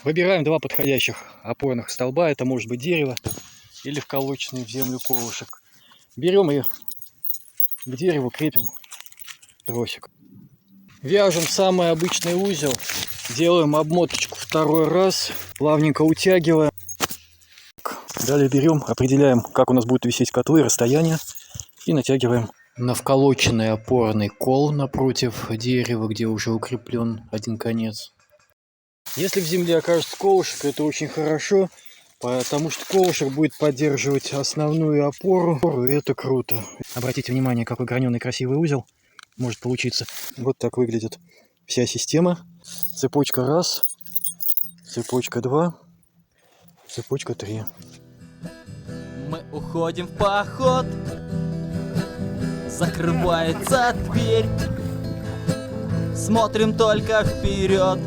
Выбираем два подходящих опорных столба. Это может быть дерево или вколоченный в землю колышек. Берем и к дереву крепим тросик. Вяжем самый обычный узел. Делаем обмоточку второй раз. Плавненько утягиваем. Далее берем, определяем, как у нас будут висеть котлы, расстояние. И натягиваем на вколоченный опорный кол напротив дерева, где уже укреплен один конец. Если в земле окажется колышек, это очень хорошо, потому что колышек будет поддерживать основную опору, и это круто. Обратите внимание, какой граненый красивый узел может получиться. Вот так выглядит вся система. Цепочка раз, цепочка 2, цепочка 3. Мы уходим в поход, закрывается дверь, смотрим только вперед.